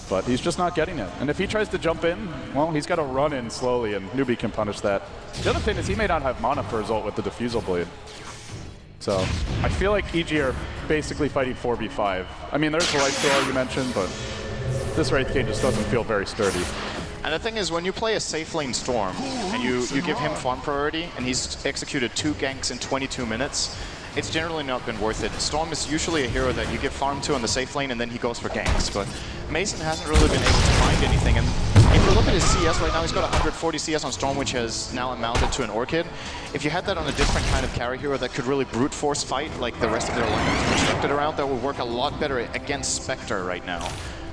But he's just not getting it. And if he tries to jump in, well, he's got to run in slowly, and NewBee can punish that. The other thing is he may not have mana for his ult with the Diffusal Blade. So I feel like EG are basically fighting 4v5. I mean, there's the lifesteal you mentioned, but this Wraith King just doesn't feel very sturdy. And the thing is, when you play a safe lane Storm, and you give him farm priority, and he's executed 2 ganks in 22 minutes, it's generally not been worth it. Storm is usually a hero that you give farm to on the safe lane, and then he goes for ganks. But Mason hasn't really been able to find anything. And if you look at his CS right now, he's got 140 CS on Storm, which has now amounted to an Orchid. If you had that on a different kind of carry hero that could really brute force fight, like the rest of their lineup is constructed around, that would work a lot better against Spectre right now.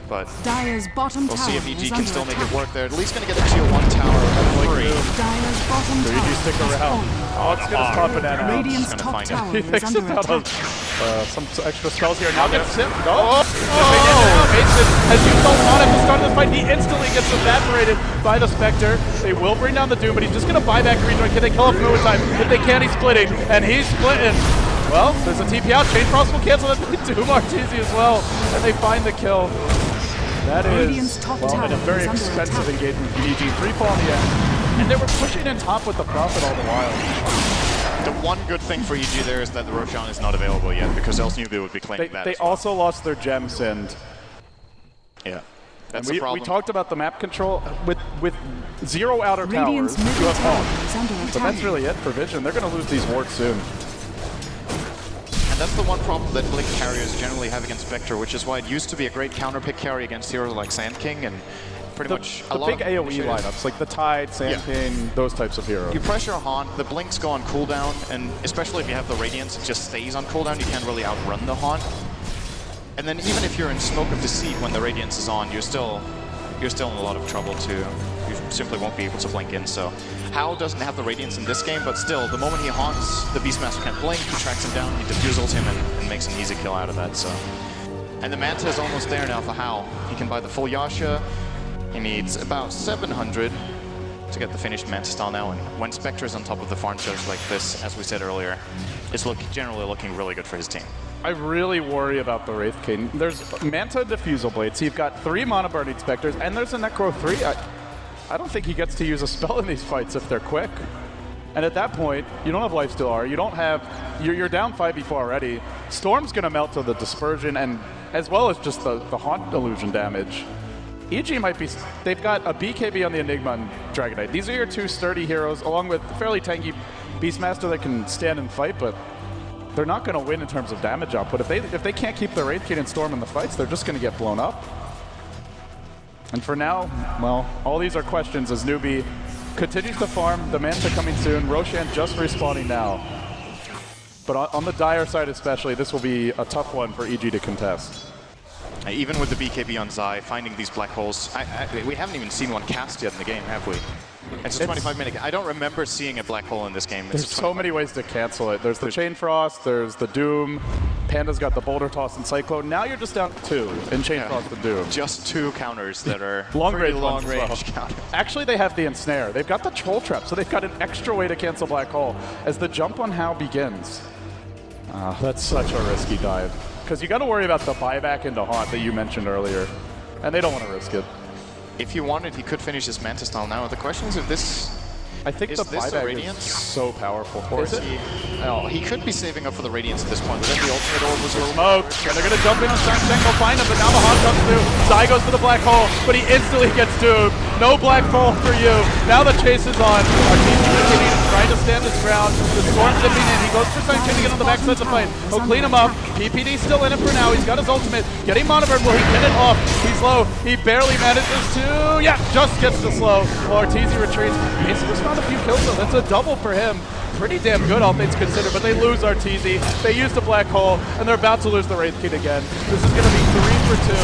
But Dire's bottom we'll see if tower EG is can under still make it attack. work there. At least going to get the tier 1 tower at 3. Dire's bottom So tower EG stick has around. fallen. Oh, it's going to stop Banana. Radiant's gonna top find it. tower He is thinks under about attack. some extra spells here. Now gets him. Oh! Mason, as you don't want at the start of the fight, he instantly gets evaporated by the Spectre. They will bring down the Doom, but he's just going to buy back rejoin. Can they kill off Moon time? If they can, he's splitting, and he's splitting. Well, there's a TP out. Chain Frost will cancel that Doom RTZ as well, and they find the kill. That Radiant's is, top well, tower and a very is under expensive attack. engagement from EG. 3 fall in the end. And they were pushing in top with the Prophet all the while. The one good thing for EG there is that the Roshan is not available yet, because else NewBee would be claiming that They as well. also lost their gems, and Yeah, that's we the problem. talked about the map control with 0 outer Radiant's towers. middle You have tower Hawk. is under But attack. that's really it for Vision. They're going to lose these wards soon. And that's the one problem that Blink carriers generally have against Spectre, which is why it used to be a great counter pick carry against heroes like Sand King and pretty much a The lot big of AoE initiators. lineups, like the Tide, Sand Yeah. King, those types of heroes. You pressure Haunt, the Blinks go on cooldown, and especially if you have the Radiance, it just stays on cooldown. You can't really outrun the Haunt. And then even if you're in Smoke of Deceit when the Radiance is on, you're still in a lot of trouble too. You simply won't be able to blink in. So Hao doesn't have the Radiance in this game, but still, the moment he haunts, the Beastmaster can't blink, he tracks him down, he defusals him, and makes an easy kill out of that. So, and the Manta is almost there now for Hao. He can buy the full Yasha. He needs about 700 to get the finished Manta style now. And when Spectre is on top of the farm shows like this, as we said earlier, it's generally looking really good for his team. I really worry about the Wraith King. There's Manta Diffusal Blade, so you've got 3 Mana Burning Spectres, and there's a Necro 3. I don't think he gets to use a spell in these fights if they're quick. And at that point, you don't have Lifesteal R, you don't have, you're down 5v4 already. Storm's gonna melt to the Dispersion, and as well as just the Haunt Illusion damage. EG might be, they've got a BKB on the Enigma and Dragon Knight. These are your 2 sturdy heroes, along with a fairly tanky Beastmaster that can stand and fight, but they're not going to win in terms of damage output. If they can't keep the Wraith King and Storm in the fights, they're just going to get blown up. And for now, well, all these are questions as NewBee continues to farm, the Manta coming soon, Roshan just respawning now. But on the Dire side especially, this will be a tough one for EG to contest. Even with the BKB on Zai, finding these black holes, we haven't even seen one cast yet in the game, have we? It's a 25-minute game. I don't remember seeing a black hole in this game. There's so many ways to cancel it. There's the Chain Frost, there's the Doom, Panda's got the Boulder Toss and Cyclone. Now you're just down 2 in Chain Frost and Doom. Just 2 counters that are Long-range long-range counters. Actually, they have the Ensnare. They've got the Troll Trap, so they've got an extra way to cancel Black Hole as the jump on Hao begins. That's such a risky dive. Because you got to worry about the buyback into Haunt that you mentioned earlier, and they don't want to risk it. If he wanted, he could finish his Manta style now. The question is if this... I think the buyback is so powerful for Is it. No, he could be saving up for the Radiance at this point, but then the ultimate orb was Smoked, and they're going to jump in on Shang, go find him, but now the Haunt comes through. Zai goes for the Black Hole, but he instantly gets doomed. No Black Hole for you. Now the chase is on. Arteezy trying to stand his ground. The Storm's dipping in. He goes for Shang to get on the backside of the fight. He'll clean him up. PPD's still in it for now. He's got his ultimate. Getting Mana Burn. Will he get it off? He's low. He barely manages to... Yeah, just gets the slow. While Arteezy retreats. He's just found a few kills though. That's a double for him. Pretty damn good, all things considered, but they lose Arteezy. They use the Black Hole, and they're about to lose the Wraith King again. This is going to be 3 for 2,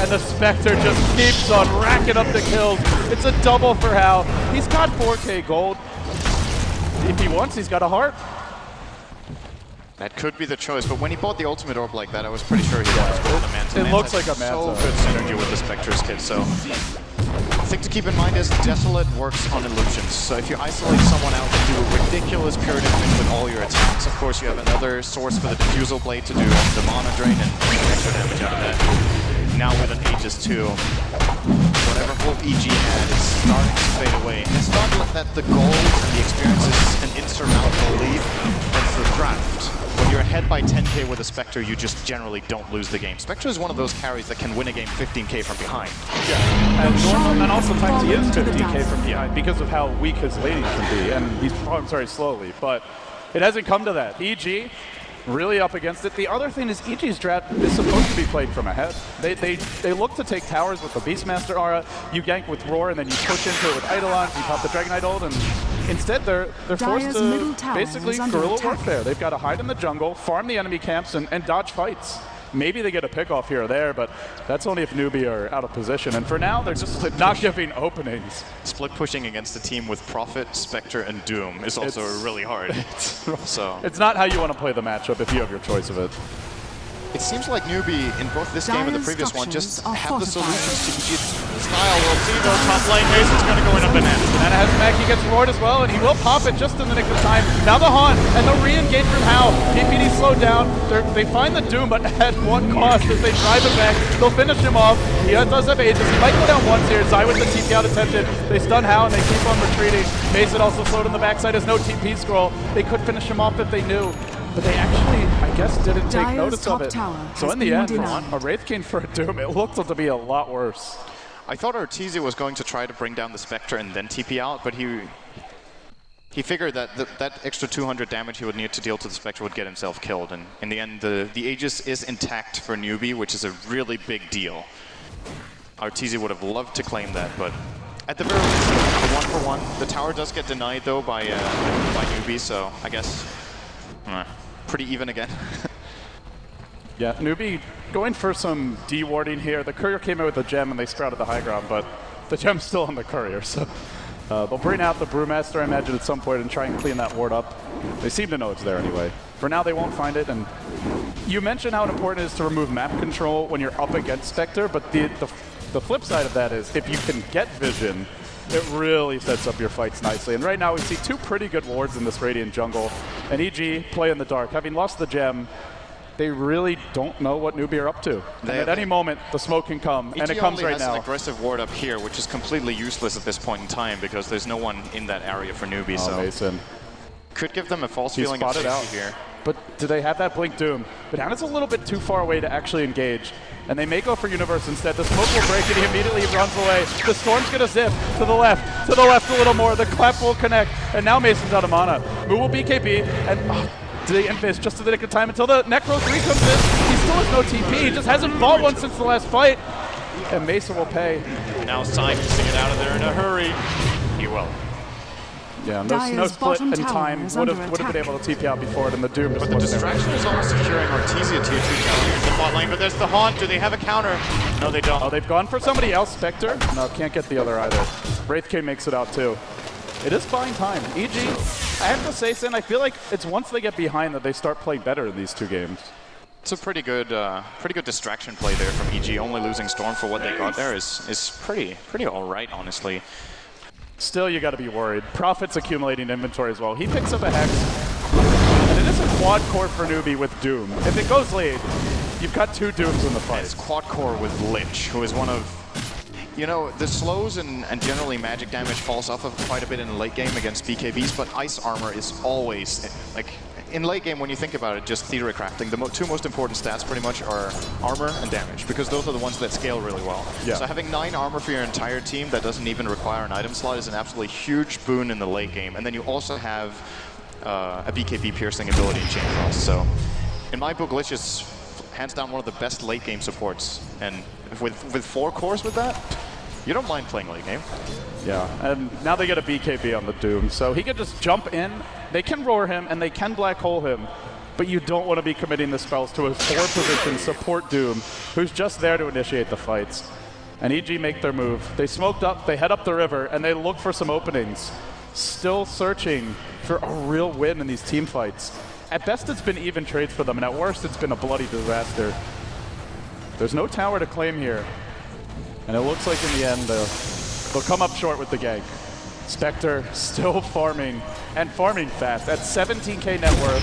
and the Spectre just keeps on racking up the kills. It's a double for Hao. He's got 4K gold. If he wants, he's got a heart. That could be the choice, but when he bought the ultimate orb like that, I was pretty sure he wanted to go with the Manta. It looks like a So Manta. good synergy with the Spectre's kit, so... The thing to keep in mind is Desolate works on illusions, so if you isolate someone out and do a ridiculous pure damage with all your attacks, of course you have another source for the Diffusal Blade to do the Mana Drain and extra damage out of that. Now with an Aegis too, whatever hope EG had is starting to fade away. And it's not that the gold and the experience is an insurmountable lead, it's the draft. when you're ahead by 10k with a Spectre, you just generally don't lose the game. Spectre is one of those carries that can win a game 15k from behind. Yeah, and also times he is 15k from behind because of how weak his laning can be, and he's performs very slowly, but it hasn't come to that. EG really up against it. The other thing is EG's draft is supposed to be played from ahead. They look to take towers with the Beastmaster aura, you gank with Roar, and then you push into it with Eidolon, you pop the Dragon Knight ult, and instead they're forced to basically guerrilla warfare. They've got to hide in the jungle, farm the enemy camps, and dodge fights. Maybe they get a pick off here or there, but that's only if NewBee are out of position. And for now, they're just not giving openings. Split pushing against a team with Prophet, Spectre, and Doom is also really hard. It's not how you want to play the matchup if you have your choice of it. It seems like NewBee, in both this game and the previous one, just have the solutions to EG's style. We'll see though, top lane Mason's going to go in a Banana. Banana has Mac, he gets roared as well, and he will pop it just in the nick of time. Now the Haunt, and the re-engage from How. KPD slowed down, they find the Doom, but at one cost as they drive it back. They'll finish him off. He does have Aegis, he might go down once here. Zai with the TP out attempted. They stun How, and they keep on retreating. Mason also slowed on the backside, has no TP scroll. They could finish him off if they knew. But they actually, I guess, didn't take notice of it. So in the end, a Wraith King for a Doom, it looked to be a lot worse. I thought Arteezy was going to try to bring down the Spectre and then TP out, but he figured that that extra 200 damage he would need to deal to the Spectre would get himself killed. And in the end, the Aegis is intact for NewBee, which is a really big deal. Arteezy would have loved to claim that, but at the very least, a 1-for-1. The tower does get denied, though, by NewBee, so I guess pretty even again. Yeah, NewBee going for some D-warding here. The Courier came in with the gem and they sprouted the high ground, but the gem's still on the Courier, so they'll bring out the Brewmaster, I imagine, at some point and try and clean that ward up. They seem to know it's there anyway. For now, they won't find it, and you mentioned how important it is to remove map control when you're up against Spectre, but the flip side of that is if you can get vision, it really sets up your fights nicely. And right now we see two pretty good wards in this Radiant jungle. And EG play in the dark. Having lost the gem, they really don't know what NewBee are up to. And at any moment, the smoke can come, and it comes right now. EG has an aggressive ward up here, which is completely useless at this point in time because there's no one in that area for NewBee. Oh, so Mason. Could give them a false feeling of safety here. But do they have that Blink Doom? Banana's a little bit too far away to actually engage. And they may go for Universe instead. The smoke will break and he immediately runs away. The Storm's gonna zip to the left a little more. The clap will connect. And now Mason's out of mana. Mu will BKB and the Invis just to the nick of time until the Necro 3 comes in. He still has no TP. He just hasn't fought one since the last fight. And Mason will pay. Now Simon to get out of there in a hurry. He will. Yeah, no split in time would have been able to TP out before it, and the Doom just But the distraction is almost securing Arteezy a tier 2 counter in the bot lane, but there's the Haunt. Do they have a counter? No, they don't. Oh, they've gone for somebody else, Spectre? No, can't get the other either. Wraith King makes it out too. It is buying time. EG, I have to say, Sin, I feel like it's once they get behind that they start playing better in these two games. It's a pretty good distraction play there from EG. Only losing Storm for what they got there is pretty all right, honestly. Still, you got to be worried. Prophet's accumulating inventory as well. He picks up a Hex, and it is a quad core for NewBee with Doom. If it goes late, you've got two Dooms in the fight. It's quad core with Lich, who is one of, you know, the slows and generally magic damage falls off of quite a bit in the late game against BKBs, but ice armor is always, like, in late game, when you think about it, just theory crafting, the two most important stats pretty much are armor and damage, because those are the ones that scale really well. Yeah. So having 9 armor for your entire team that doesn't even require an item slot is an absolutely huge boon in the late game. And then you also have a BKB piercing ability in Chain Frost. So in my book, Lich is hands down one of the best late game supports. And with 4 cores with that, you don't mind playing late game. Yeah, and now they get a BKB on the Doom, so he can just jump in, they can roar him, and they can black hole him, but you don't want to be committing the spells to a 4-position support Doom, who's just there to initiate the fights. And EG make their move. They smoked up, they head up the river, and they look for some openings. Still searching for a real win in these team fights. At best, it's been even trades for them, and at worst, it's been a bloody disaster. There's no tower to claim here, and it looks like in the end, they'll come up short with the gank. Spectre still farming, and farming fast, at 17k net worth,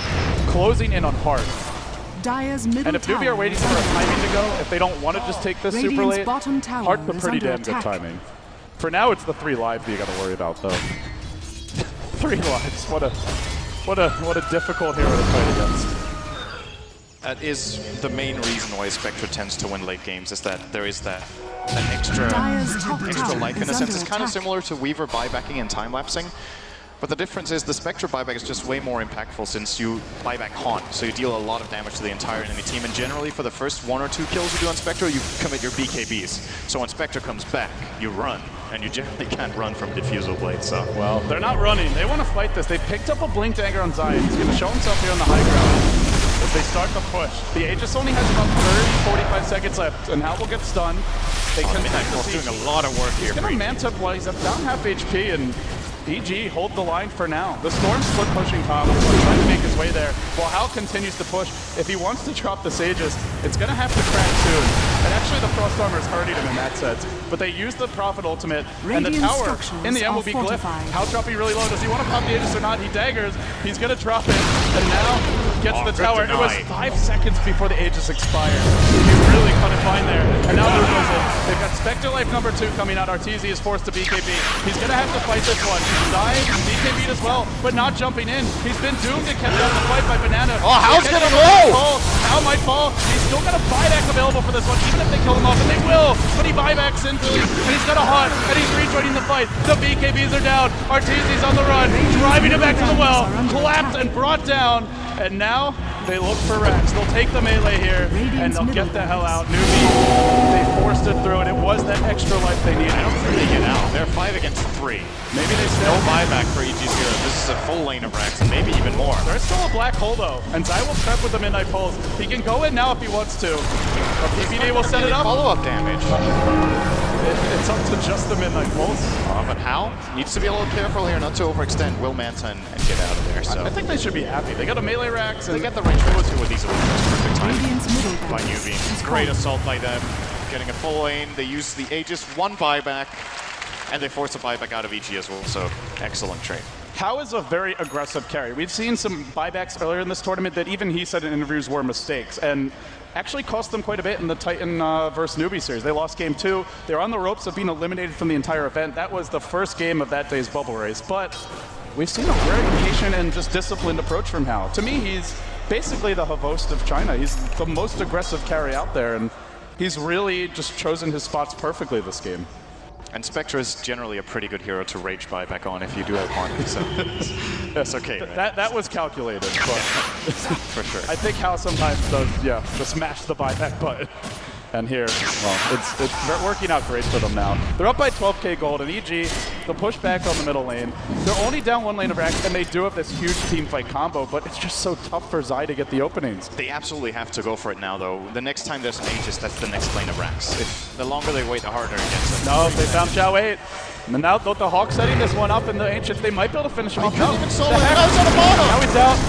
closing in on Heart. And if NewBee are waiting for a timing to go, if they don't want to just take this super late, Heart put pretty damn good timing. For now, it's the 3 lives that you got to worry about, though. 3 lives, what a difficult hero to fight against. That is the main reason why Spectre tends to win late games, is that there is that extra life in a sense. It's kind of similar to Weaver buybacking and time-lapsing. But the difference is the Spectre buyback is just way more impactful since you buyback Haunt, so you deal a lot of damage to the entire enemy team, and generally for the first 1 or 2 kills you do on Spectre, you commit your BKBs. So when Spectre comes back, you run, and you generally can't run from Diffusal Blade, so... Well, they're not running. They want to fight this. They picked up a Blink Dagger on Zion. He's going to show himself here on the high ground as they start the push. The Aegis only has about 30, 45 seconds left, and Hal will get stunned. They can doing a lot of work here. He's going to Manta while he's down half HP, and EG hold the line for now. The Storm split pushing top, trying to make his way there, while Hal continues to push. If he wants to drop the Sages, it's going to have to crack soon. And actually the Frost Armor is hurting him in that sense. But they use the Prophet Ultimate, and the tower in the end will be glyphed. Hal dropping really low. Does he want to pop the Aegis or not? He daggers. He's going to drop it, and now gets the tower. It was 5 seconds before the Aegis expired. He really cut it fine there. And now there goes it. They've got Spectre Life number 2 coming out. Arteezy is forced to BKB. He's going to have to fight this one. Dying, BKB'd as well, but not jumping in. He's been doomed and kept out of the fight by Banana. Oh, Hal's gonna roll! Hal might fall. He's still got a buyback available for this one, even if they kill him off, and they will, but he buybacks into it, and he's got a Haunt, and he's rejoining the fight. The BKBs are down. Arteezy's on the run, driving it back to the well, collapsed and brought down, and now they look for Rex. They'll take the melee here, and they'll get the hell out. NewBee, they forced it through, and it was that extra life they needed. I don't think they get out. They're 5 against 3. Maybe they still... No buyback for EG's hero. This is a full lane of Rex, and maybe even more. There's still a black hole, though, and Zai will prep with the Midnight Pulse. He can go in now if he wants to. But PPD will set it up. Follow-up damage. It's up to just the Midnight Pulse. But Hal needs to be a little careful here not to overextend Will Manta and get out of there. So I think they should be happy. They got a melee Rax, and they get the range for 2 of these illusions. Perfect time by NewBee. Great assault by them. Getting a full lane. They use the Aegis, 1 buyback, and they force a buyback out of EG as well. So excellent trade. Hal is a very aggressive carry. We've seen some buybacks earlier in this tournament that even he said in interviews were mistakes, and actually cost them quite a bit in the Titan versus NewBee series. They lost game 2. They were on the ropes of being eliminated from the entire event. That was the first game of that day's bubble race, but we've seen a very patient and just disciplined approach from Hal. To me, he's basically the Havost of China. He's the most aggressive carry out there, and he's really just chosen his spots perfectly this game. And Spectre is generally a pretty good hero to rage buyback on if you do have Haunt, so that's okay. Right? That was calculated, but for sure. I think Hal sometimes does, just smash the buyback button. And here, well, it's working out great for them now. They're up by 12k gold, and EG, they'll push back on the middle lane. They're only down 1 lane of Rax, and they do have this huge team fight combo, but it's just so tough for Zai to get the openings. They absolutely have to go for it now, though. The next time there's an Aegis, that's the next lane of Rax. If the longer they wait, the harder it gets. No, they found Xiao 8. And now the Hawk setting this one up, and the Ancients, they might be able to finish him off. Now he's out,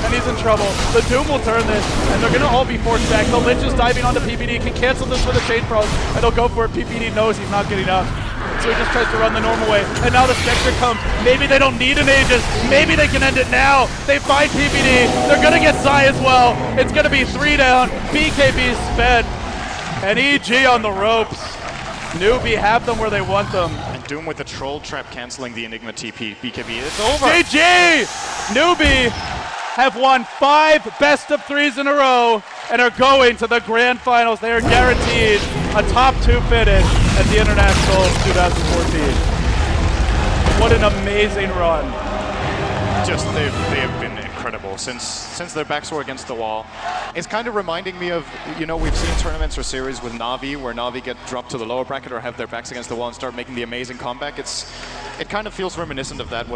and he's in trouble. The Doom will turn this, and they're going to all be forced back. The Lich is diving onto PPD, can cancel this with a Chain Frost, and he'll go for it. PPD knows he's not getting up, so he just tries to run the normal way. And now the Spectre comes. Maybe they don't need an Aegis. Maybe they can end it now. They find PPD. They're going to get Zai as well. It's going to be 3 down. BKB sped, and EG on the ropes. NewBee have them where they want them. And Doom with the Troll Trap canceling the Enigma TP. BKB, it's over. GG! NewBee have won 5 best of 3s in a row and are going to the grand finals. They are guaranteed a top 2 finish at the Internationals 2014. What an amazing run. Just, they have been incredible since their backs were against the wall. It's kind of reminding me of, we've seen tournaments or series with Na'Vi where Na'Vi get dropped to the lower bracket or have their backs against the wall and start making the amazing comeback. It kind of feels reminiscent of that.